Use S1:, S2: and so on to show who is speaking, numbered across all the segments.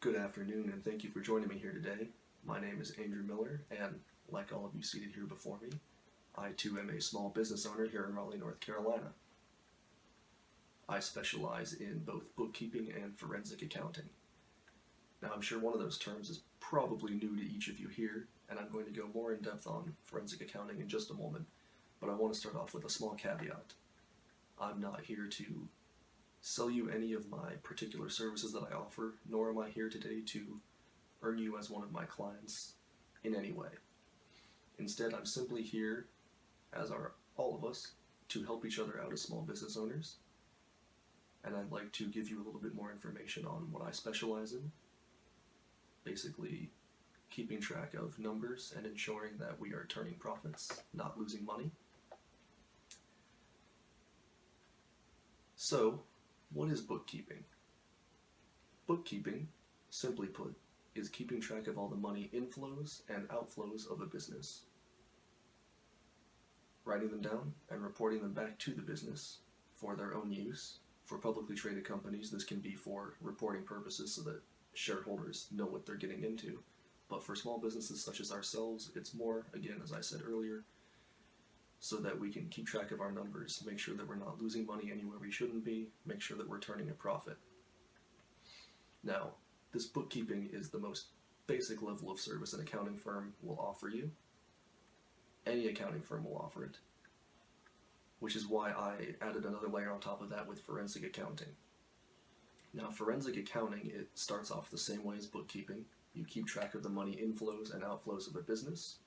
S1: Good afternoon, and thank you for joining me here today. My name is Andrew Miller, and like all of you seated here before me, I too am a small business owner here in Raleigh, North Carolina. I specialize in both bookkeeping and forensic accounting. Now, I'm sure one of those terms is probably new to each of you here, and I'm going to go more in depth on forensic accounting in just a moment, but I want to start off with a small caveat. I'm not here to sell you any of my particular services that I offer, nor am I here today to earn you as one of my clients in any way. Instead, I'm simply here, as are all of us, to help each other out as small business owners, and I'd like to give you a little bit more information on what I specialize in, basically keeping track of numbers and ensuring that we are turning profits, not losing money. So, what is bookkeeping? Bookkeeping, simply put, is keeping track of all the money inflows and outflows of a business. Writing them down and reporting them back to the business for their own use. For publicly traded companies, this can be for reporting purposes so that shareholders know what they're getting into. But for small businesses such as ourselves, it's more, again, as I said earlier, so that we can keep track of our numbers, make sure that we're not losing money anywhere we shouldn't be, make sure that we're turning a profit. Now, this bookkeeping is the most basic level of service an accounting firm will offer you. Any accounting firm will offer it, which is why I added another layer on top of that with forensic accounting. Now, forensic accounting, it starts off the same way as bookkeeping. You keep track of the money inflows and outflows of a business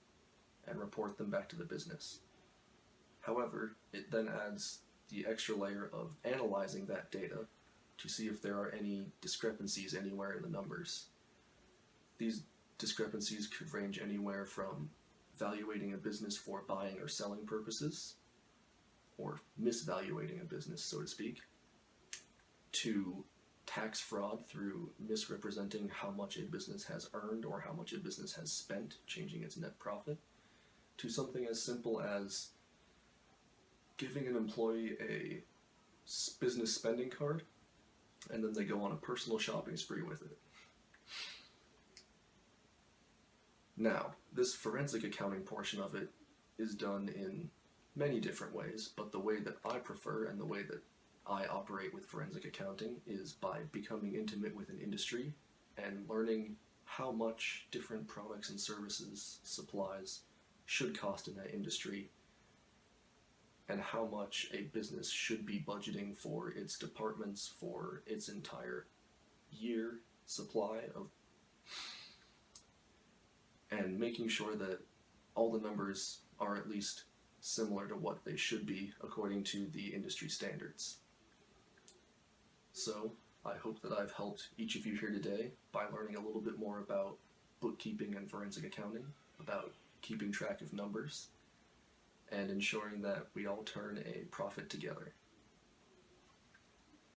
S1: and report them back to the business. However, it then adds the extra layer of analyzing that data to see if there are any discrepancies anywhere in the numbers. These discrepancies could range anywhere from valuating a business for buying or selling purposes, or misvaluating a business, so to speak, to tax fraud through misrepresenting how much a business has earned or how much a business has spent, changing its net profit, to something as simple as giving an employee a business spending card, and then they go on a personal shopping spree with it. Now, this forensic accounting portion of it is done in many different ways, but the way that I prefer and the way that I operate with forensic accounting is by becoming intimate with an industry and learning how much different products and services, supplies, should cost in that industry, and how much a business should be budgeting for its departments for its entire year supply of, and making sure that all the numbers are at least similar to what they should be according to the industry standards. So, I hope that I've helped each of you here today by learning a little bit more about bookkeeping and forensic accounting, about keeping track of numbers, and ensuring that we all turn a profit together.